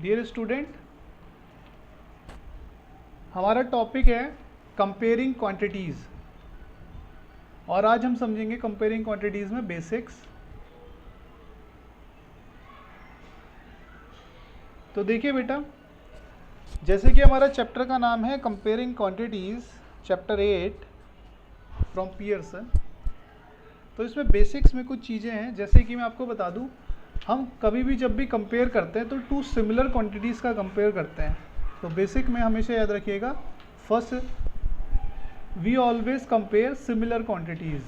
Dear student, हमारा topic है comparing quantities और आज हम समझेंगे कंपेयरिंग क्वांटिटीज़ में बेसिक्स। तो देखिए बेटा, जैसे कि हमारा चैप्टर का नाम है comparing quantities, chapter 8 from Pearson. तो इसमें बेसिक्स में कुछ चीज़ें हैं, जैसे कि मैं आपको बता दूं, हम कभी भी जब भी कंपेयर करते हैं तो टू सिमिलर क्वांटिटीज़ का कंपेयर करते हैं। तो बेसिक में हमेशा याद रखिएगा, first we always compare similar quantities,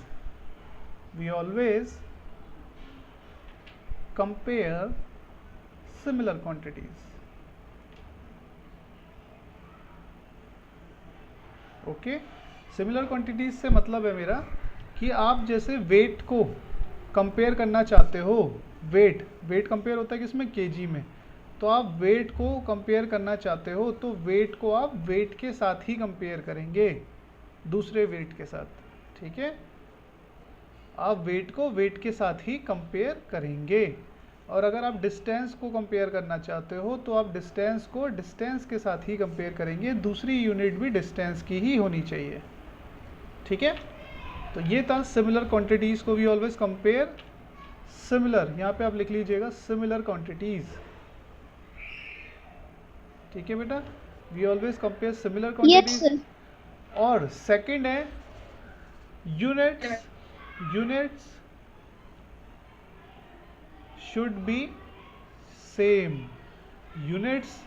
we always compare similar quantities. Okay, similar quantities से मतलब है मेरा कि आप जैसे वेट को कंपेयर करना चाहते हो, वेट कंपेयर होता है किसमें, केजी में। तो आप वेट को कंपेयर करना चाहते हो तो वेट को आप वेट के साथ ही कंपेयर करेंगे, दूसरे वेट के साथ। ठीक है, आप वेट को वेट के साथ ही कंपेयर करेंगे। और अगर आप डिस्टेंस को कंपेयर करना चाहते हो तो आप डिस्टेंस को डिस्टेंस के साथ ही कंपेयर करेंगे, दूसरी यूनिट भी डिस्टेंस की ही होनी चाहिए। ठीक है, तो ये था सिमिलर क्वांटिटीज़ को वी ऑलवेज कंपेयर सिमिलर, यहाँ पे आप लिख लीजिएगा सिमिलर क्वांटिटीज़। ठीक है बेटा, we always compare similar quantities. और सेकंड है units, units should be same, units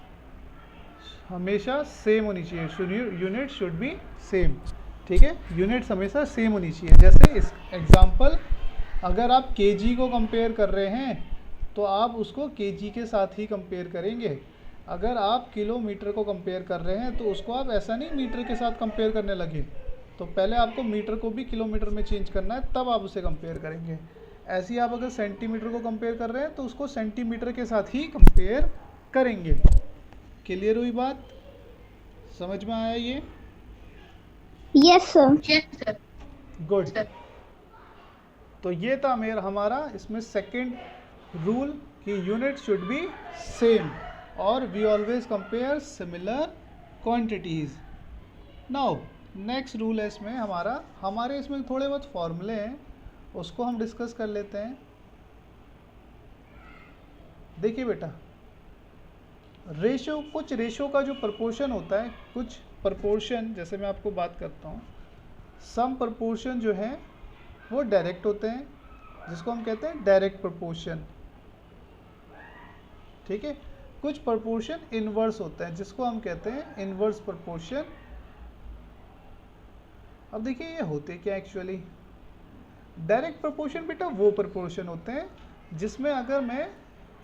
हमेशा सेम होनी चाहिए, यूनिट शुड बी सेम। ठीक है, यूनिट्स हमेशा सेम होनी चाहिए। जैसे इस एग्जांपल, अगर आप केजी को कंपेयर कर रहे हैं तो आप उसको केजी के साथ ही कंपेयर करेंगे। अगर आप किलोमीटर को कंपेयर कर रहे हैं तो उसको आप ऐसा नहीं मीटर के साथ कंपेयर करने लगे, तो पहले आपको मीटर को भी किलोमीटर में चेंज करना है, तब आप उसे कंपेयर करेंगे। ऐसे ही आप अगर सेंटीमीटर को कंपेयर कर रहे हैं तो उसको सेंटीमीटर के साथ ही कंपेयर करेंगे। क्लियर हुई बात, समझ में आया ये? Yes sir. गुड। तो ये था मेरा हमारा इसमें सेकंड रूल कि यूनिट शुड बी सेम और we always compare similar quantities. Now next rule है इसमें हमारे इसमें थोड़े बहुत फॉर्मूले हैं, उसको हम डिस्कस कर लेते हैं। देखिए बेटा, रेशो, कुछ रेशो का जो प्रपोर्शन होता है, कुछ प्रपोर्शन, जैसे मैं आपको बात करता हूँ, सम प्रपोर्शन जो है वो डायरेक्ट होते हैं, जिसको हम कहते हैं डायरेक्ट प्रपोर्शन। ठीक है, कुछ प्रपोर्शन इनवर्स होते हैं, जिसको हम कहते हैं इनवर्स प्रपोर्शन। अब देखिए ये होते क्या एक्चुअली, डायरेक्ट प्रपोर्शन बेटा वो प्रपोर्शन होते हैं जिसमें अगर मैं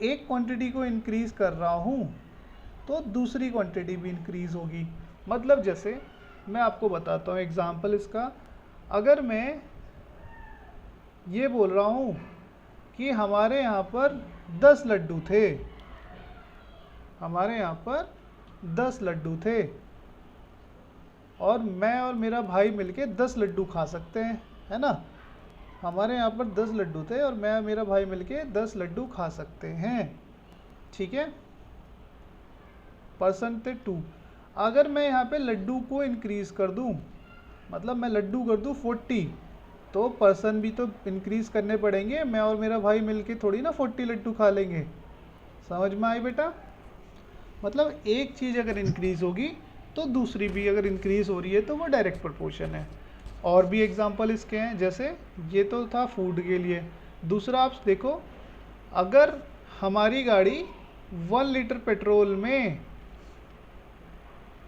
एक क्वांटिटी को इंक्रीज कर रहा हूँ तो दूसरी क्वांटिटी भी इंक्रीज होगी। मतलब जैसे मैं आपको बताता हूँ एग्जांपल इसका, अगर मैं ये बोल रहा हूँ कि हमारे यहाँ पर 10 लड्डू थे, हमारे यहाँ पर 10 लड्डू थे और मैं और मेरा भाई मिलके 10 लड्डू खा सकते हैं, है ना। हमारे यहाँ पर 10 लड्डू थे और मैं और मेरा भाई मिलके 10 लड्डू खा सकते हैं। ठीक है, पर्सन थे 2। अगर मैं यहाँ पे लड्डू को इंक्रीज़ कर दूँ, मतलब मैं लड्डू कर दूँ 40, तो पर्सन भी तो इंक्रीज़ करने पड़ेंगे, मैं और मेरा भाई मिलके थोड़ी ना 40 लड्डू खा लेंगे। समझ में आई बेटा? मतलब एक चीज़ अगर इंक्रीज़ होगी तो दूसरी भी अगर इंक्रीज़ हो रही है तो वो डायरेक्ट प्रोपोर्शन है। और भी एग्जांपल इसके हैं, जैसे ये तो था फूड के लिए। दूसरा आप देखो, अगर हमारी गाड़ी 1 लीटर पेट्रोल में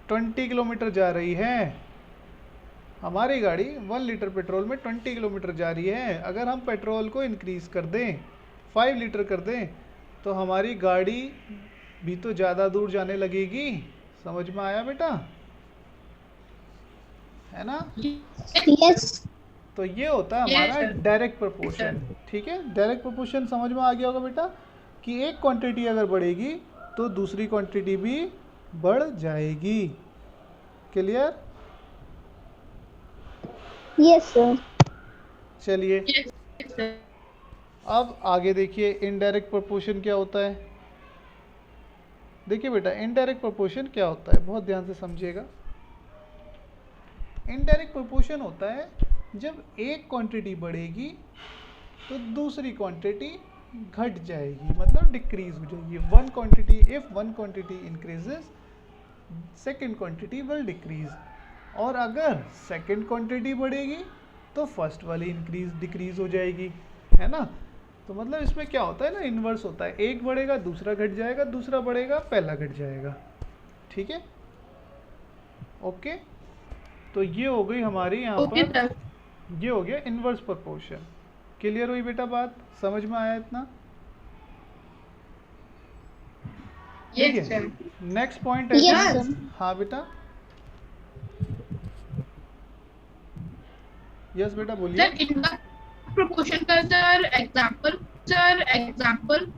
20 किलोमीटर जा रही है, हमारी गाड़ी 1 लीटर पेट्रोल में 20 किलोमीटर जा रही है, अगर हम पेट्रोल को इंक्रीज़ कर दें, 5 लीटर कर दें, तो हमारी गाड़ी भी तो ज़्यादा दूर जाने लगेगी। समझ में आया बेटा? है ना? यस। तो ये होता है हमारा डायरेक्ट प्रोपोर्शन। ठीक है, डायरेक्ट प्रोपोर्शन समझ में आ गया होगा बेटा कि एक क्वांटिटी अगर बढ़ेगी तो दूसरी क्वांटिटी भी बढ़ जाएगी। क्लियर? Yes sir. चलिए अब आगे देखिए, इनडायरेक्ट प्रोपोर्शन क्या होता है। देखिए बेटा इनडायरेक्ट प्रोपोर्शन क्या होता है, बहुत ध्यान से समझिएगा। इनडायरेक्ट प्रोपोर्शन होता है जब एक क्वांटिटी बढ़ेगी तो दूसरी क्वांटिटी घट जाएगी, मतलब डिक्रीज हो जाएगी। One quantity, if one quantity increases second quantity will decrease, और अगर सेकेंड क्वांटिटी बढ़ेगी तो फर्स्ट वाली डिक्रीज हो जाएगी, है ना। तो मतलब इसमें क्या होता है ना, इन्वर्स होता है, एक बढ़ेगा दूसरा घट जाएगा, दूसरा बढ़ेगा पहला घट जाएगा, ठीक है। ओके, तो ये हो गई हमारी यहाँ पर, ये हो गया इन्वर्स प्रोपोर्शन। क्लियर हुई बेटा बात, समझ में आया इतना? Yes, sir. Next point Yes, है, sir. हाँ बेटा, यस बेटा बोलिए। सर इनवर्स प्रोपोर्शन का sir example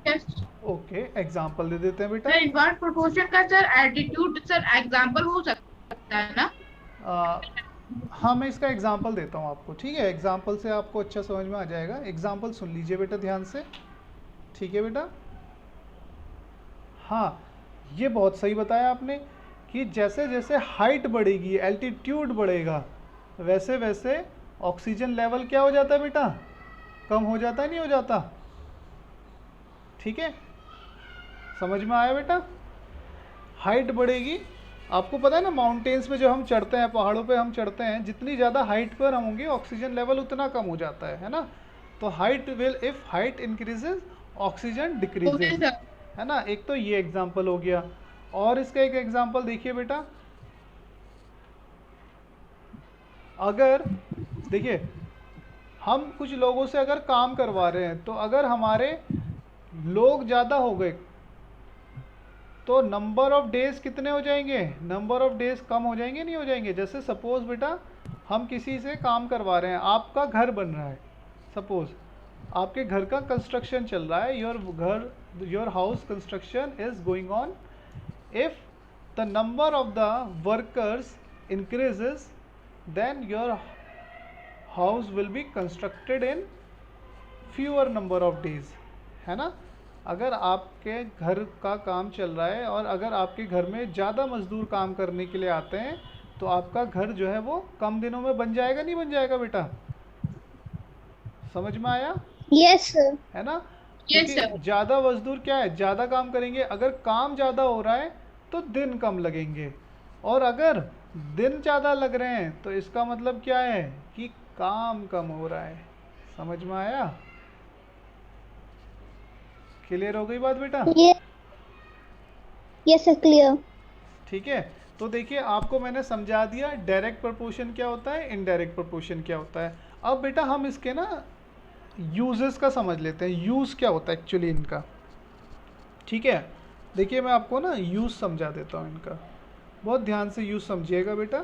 yes. Okay, example दे देते हैं बेटा। सर इनवर्स प्रोपोर्शन का सर एटीट्यूड सर एग्जांपल हो सकता है ना? हाँ, मैं इसका एग्जांपल देता हूँ आपको, ठीक है। एग्जांपल से आपको अच्छा समझ में आ जाएगा। एग्जांपल सुन लीजिए बेटा ध्यान से, ठीक है बेटा। हाँ, ये बहुत सही बताया आपने कि जैसे जैसे हाइट बढ़ेगी, एल्टीट्यूड बढ़ेगा, वैसे वैसे ऑक्सीजन लेवल क्या हो जाता है बेटा, कम हो जाता है, नहीं हो जाता, ठीक है। समझ में आया बेटा? हाइट बढ़ेगी, आपको पता है ना माउंटेन्स में जो हम चढ़ते हैं, पहाड़ों पे हम चढ़ते हैं, जितनी ज़्यादा हाइट पर हम होंगे ऑक्सीजन लेवल उतना कम हो जाता है ना। तो height will, if height increases oxygen decreases, है ना। एक तो ये एग्जांपल हो गया, और इसका एक एग्जांपल देखिए बेटा। अगर देखिए हम कुछ लोगों से अगर काम करवा रहे हैं, तो अगर हमारे लोग ज़्यादा हो गए तो नंबर ऑफ डेज कितने हो जाएंगे, नंबर ऑफ डेज कम हो जाएंगे, नहीं हो जाएंगे। जैसे सपोज बेटा हम किसी से काम करवा रहे हैं, आपका घर बन रहा है, सपोज आपके घर का कंस्ट्रक्शन चल रहा है, your house construction is going on. If the number of the workers increases then your house will be constructed in fewer number of days, है ना। अगर आपके घर का काम चल रहा है और अगर आपके घर में ज़्यादा मजदूर काम करने के लिए आते हैं, तो आपका घर जो है वो कम दिनों में बन जाएगा, नहीं बन जाएगा बेटा? समझ में आया? Yes, sir. है ना। Yes, क्योंकि sir. ज़्यादा मजदूर क्या है, ज़्यादा काम करेंगे। अगर काम ज़्यादा हो रहा है तो दिन कम लगेंगे, और अगर दिन ज़्यादा लग रहे हैं तो इसका मतलब क्या है कि काम कम हो रहा है। समझ में आया? क्लियर हो गई बात बेटा? Yes. Yes, sir. Clear. ठीक है, तो देखिए आपको मैंने समझा दिया डायरेक्ट प्रोपोर्शन क्या होता है, इनडायरेक्ट प्रोपोर्शन क्या होता है। अब बेटा हम इसके ना यूजेस का समझ लेते हैं, यूज़ क्या होता है एक्चुअली इनका, ठीक है। देखिए मैं आपको ना यूज़ समझा देता हूँ इनका, बहुत ध्यान से यूज़ समझिएगा बेटा।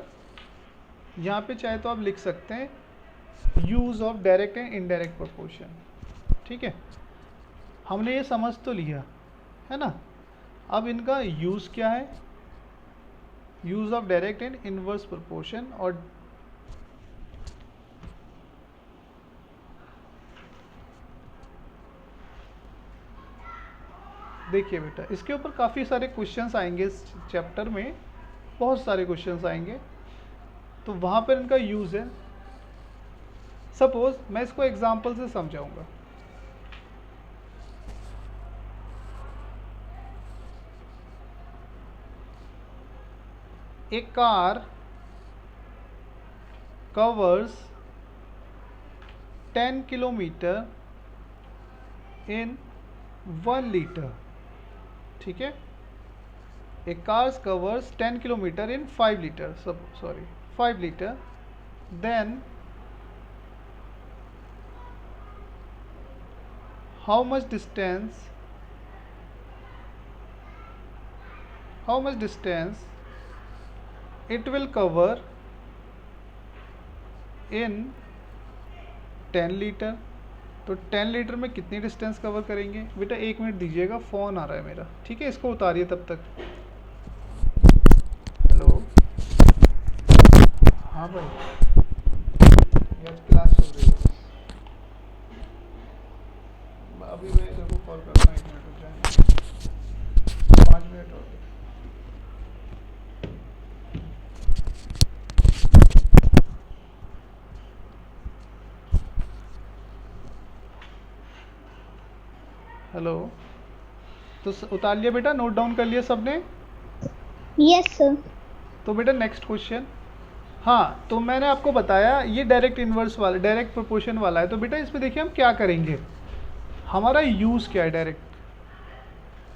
यहाँ पे चाहे तो आप लिख सकते हैं use of direct and indirect proportion, ठीक है। हमने ये समझ तो लिया है ना। अब इनका यूज़ क्या है, use of direct and inverse proportion. और देखिए बेटा इसके ऊपर काफ़ी सारे क्वेश्चंस आएंगे इस चैप्टर में, बहुत सारे क्वेश्चंस आएंगे, तो वहाँ पर इनका यूज़ है। सपोज मैं इसको एग्जांपल से समझाऊंगा। A car covers 10 kilometer in 1 liter, ठीक है। A car covers 10 kilometer in 5 liter, 5 liter. Then how much distance it will cover in 10 litre. तो 10 लीटर में कितनी डिस्टेंस कवर करेंगे बेटा? 1 मिनट दीजिएगा, फ़ोन आ रहा है मेरा, ठीक है। इसको उतारिए तब तक। हेलो, हाँ भाई, आज क्लास चल रही है, अभी मैं तेरे को कॉल करता हूँ, 1 मिनट रुक जाए, 5 मिनट और। हेलो, तो उतार लिया बेटा, नोट डाउन कर लिया सबने? Yes, sir. तो बेटा नेक्स्ट क्वेश्चन। हाँ, तो मैंने आपको बताया ये डायरेक्ट इन्वर्स वाला, डायरेक्ट प्रोपोर्शन वाला है। तो बेटा इसमें देखिए हम क्या करेंगे, हमारा यूज़ क्या है डायरेक्ट।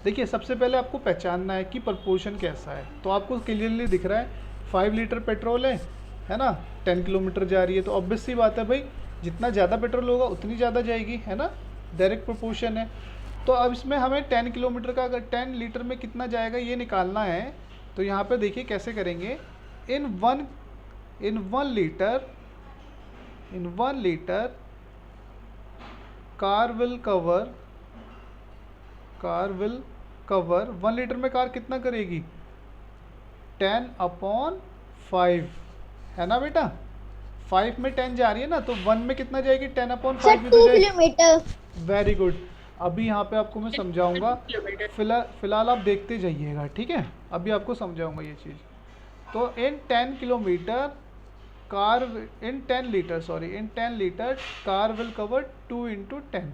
देखिए सबसे पहले आपको पहचानना है कि प्रोपोर्शन कैसा है। तो आपको क्लियरली दिख रहा है 5 लीटर पेट्रोल है ना, 10 किलोमीटर जा रही है। तो ऑब्वियस सी बात है भाई, जितना ज़्यादा पेट्रोल होगा उतनी ज़्यादा जाएगी, है ना, डायरेक्ट प्रोपोर्शन है। तो अब इसमें हमें 10 किलोमीटर का, अगर 10 लीटर में कितना जाएगा ये निकालना है। तो यहाँ पे देखिए कैसे करेंगे। In one litre car will cover 1 litre में कार कितना करेगी, 10/5, है ना बेटा। 5 में 10 जा रही है ना, तो 1 में कितना जाएगी, 10/5 Sir, भी 2 तो जाएगी। kilometer. Very good. अभी यहाँ पे आपको मैं समझाऊंगा, किलोमीटर। फिलहाल आप देखते जाइएगा, ठीक है। अभी आपको समझाऊंगा ये चीज़। तो इन 10 लीटर कार विल कवर 2 × 10।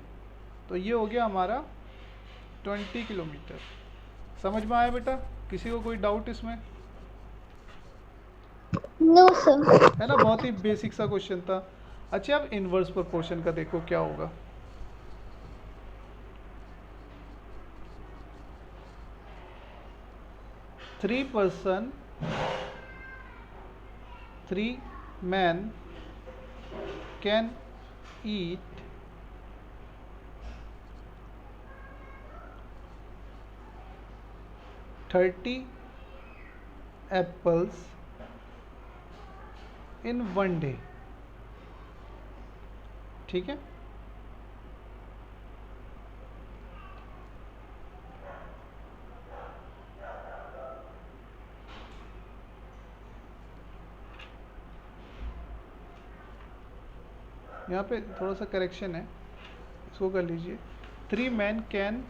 तो ये हो गया हमारा 20 किलोमीटर। समझ में आया बेटा? किसी को कोई डाउट इसमें? No, sir. है ना, बहुत ही बेसिक सा क्वेश्चन था। अच्छा, अब इनवर्स प्रोपोर्शन का देखो क्या होगा। three men can eat 30 apples in 1 day, ठीक है। यहाँ पे थोड़ा सा करेक्शन है, इसको कर लीजिए। 3 men can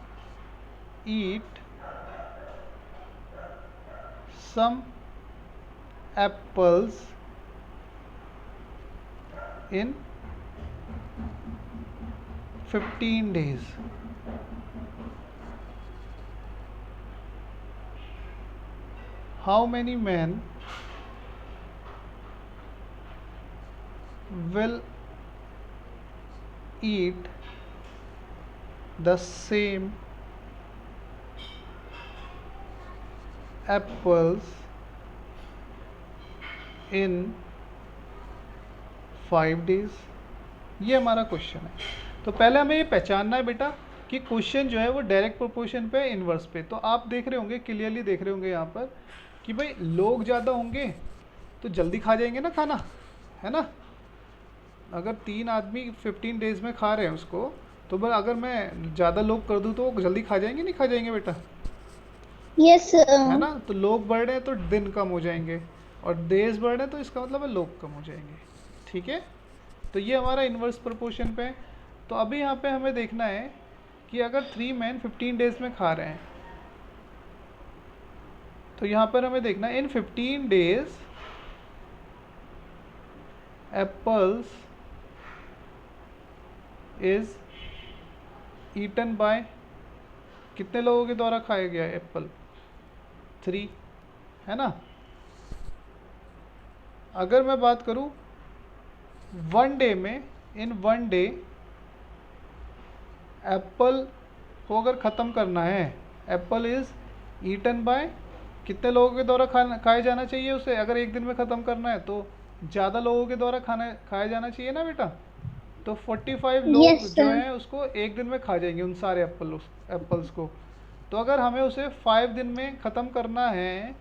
eat some apples in 15 days। How many men will eat the same apples in 5 days? ये हमारा क्वेश्चन है। तो पहले हमें ये पहचानना है बेटा कि क्वेश्चन जो है वो डायरेक्ट प्रोपोर्शन पे, इनवर्स पे। तो आप देख रहे होंगे, क्लियरली देख रहे होंगे यहाँ पर कि भाई लोग ज़्यादा होंगे तो जल्दी खा जाएंगे ना खाना, है ना। अगर 3 आदमी 15 डेज में खा रहे हैं उसको, तो बस अगर मैं ज़्यादा लोग कर दूँ तो वो जल्दी खा जाएंगे, नहीं खा जाएंगे बेटा, Yes, sir. है ना। तो लोग बढ़ रहे हैं तो दिन कम हो जाएंगे, और डेज बढ़ रहे हैं तो इसका मतलब है लोग कम हो जाएंगे, ठीक है। तो ये हमारा इन्वर्स प्रोपोर्शन पे है। तो अभी यहाँ पे हमें देखना है कि अगर 3 men 15 डेज में खा रहे हैं, तो यहाँ पर हमें देखना है in 15 days apples is eaten by, कितने लोगों के द्वारा खाया गया है एप्पल, 3, है ना। अगर मैं बात करूं 1 डे में, इन 1 डे एप्पल को अगर ख़त्म करना है, एप्पल इज़ ईटन बाय, कितने लोगों के द्वारा खाया जाना चाहिए उसे। अगर एक दिन में ख़त्म करना है तो ज़्यादा लोगों के द्वारा खाया जाना चाहिए ना बेटा। तो 45 लोग Yes, जो sir. हैं उसको एक दिन में खा जाएंगे उन सारे एप्पल्स को। तो अगर हमें उसे 5 दिन में ख़त्म करना है,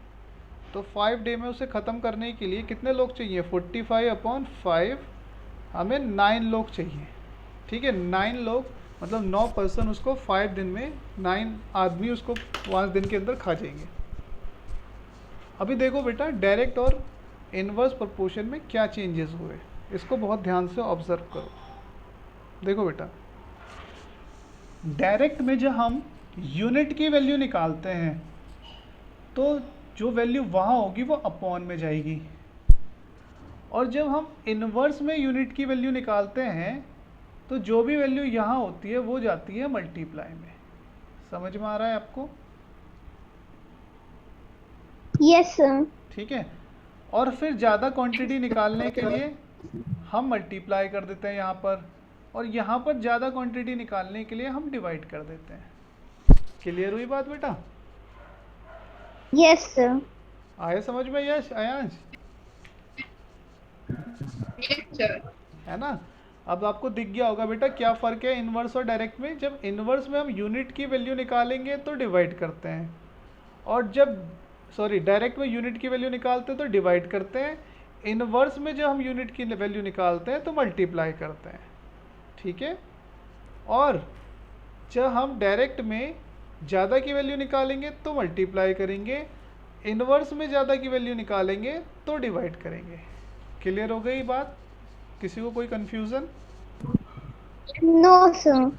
तो 5 डे में उसे ख़त्म करने के लिए कितने लोग चाहिए, 45/5, हमें 9 लोग चाहिए, ठीक है। 9 लोग मतलब 9 पर्सन उसको 5 दिन में, 9 आदमी उसको 5 दिन के अंदर खा जाएंगे। अभी देखो बेटा डायरेक्ट और इनवर्स प्रोपोर्शन में क्या चेंजेस हुए, इसको बहुत ध्यान से ऑब्जर्व करो। देखो बेटा, डायरेक्ट में जब हम यूनिट की वैल्यू निकालते हैं तो जो वैल्यू वहाँ होगी वो अपॉन में जाएगी, और जब हम इनवर्स में यूनिट की वैल्यू निकालते हैं तो जो भी वैल्यू यहाँ होती है वो जाती है मल्टीप्लाई में। समझ में आ रहा है आपको? Yes, sir. ठीक है। और फिर ज़्यादा क्वांटिटी निकालने के लिए हम मल्टीप्लाई कर देते हैं यहाँ पर, और यहाँ पर ज़्यादा क्वांटिटी निकालने के लिए हम डिवाइड कर देते हैं। क्लियर हुई बात बेटा? Yes, sir. आए समझ में यश, आयांश? Yes, sir. है ना? अब आपको दिख गया होगा बेटा क्या फ़र्क है इन्वर्स और डायरेक्ट में। जब इन्वर्स में हम यूनिट की वैल्यू निकालेंगे तो डिवाइड करते हैं, और जब डायरेक्ट में यूनिट की वैल्यू निकालते हैं तो डिवाइड करते हैं। इन्वर्स में जब हम यूनिट की वैल्यू निकालते हैं तो मल्टीप्लाई करते हैं। ठीक है? और जब हम डायरेक्ट में ज़्यादा की वैल्यू निकालेंगे तो मल्टीप्लाई करेंगे, इन्वर्स में ज़्यादा की वैल्यू निकालेंगे तो डिवाइड करेंगे। क्लियर हो गई बात? किसी को कोई कन्फ्यूज़न? No, sir.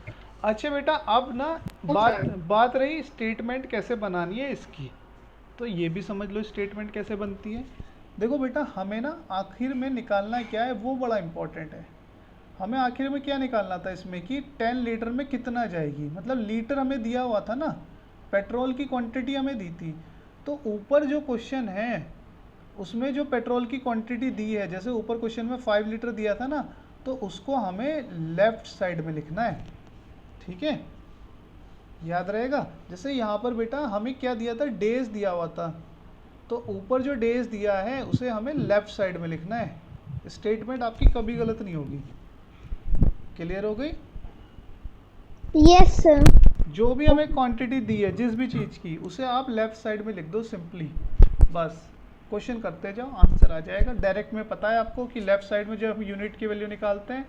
अच्छा बेटा, अब ना बात रही स्टेटमेंट कैसे बनानी है इसकी, तो ये भी समझ लो स्टेटमेंट कैसे बनती है। देखो बेटा, हमें ना आखिर में निकालना क्या है वो बड़ा इम्पोर्टेंट है। हमें आखिर में क्या निकालना था इसमें कि 10 लीटर में कितना जाएगी, मतलब लीटर हमें दिया हुआ था ना, पेट्रोल की क्वांटिटी हमें दी थी। तो ऊपर जो क्वेश्चन है उसमें जो पेट्रोल की क्वांटिटी दी है, जैसे ऊपर क्वेश्चन में 5 लीटर दिया था ना, तो उसको हमें लेफ़्ट साइड में लिखना है। ठीक है, याद रहेगा। जैसे यहाँ पर बेटा हमें क्या दिया था, डेज दिया हुआ था, तो ऊपर जो डेज दिया है उसे हमें लेफ़्ट साइड में लिखना है। स्टेटमेंट आपकी कभी गलत नहीं होगी। क्लियर हो गई? Yes, sir. जो भी हमें क्वांटिटी दी है जिस भी चीज़ की, उसे आप लेफ़्ट साइड में लिख दो सिंपली, बस क्वेश्चन करते जाओ, आंसर आ जाएगा। डायरेक्ट में पता है आपको कि लेफ़्ट साइड में जब हम यूनिट की वैल्यू निकालते हैं,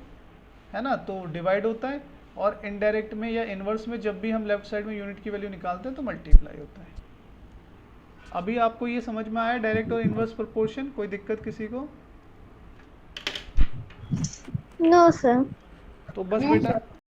है ना, तो डिवाइड होता है, और इनडायरेक्ट में या इन्वर्स में जब भी हम लेफ़्ट साइड में यूनिट की वैल्यू निकालते हैं तो मल्टीप्लाई होता है। अभी आपको ये समझ में आया डायरेक्ट और इन्वर्स प्रोपोर्शन? कोई दिक्कत किसी को? No, sir. तो बस No, बेटा sir.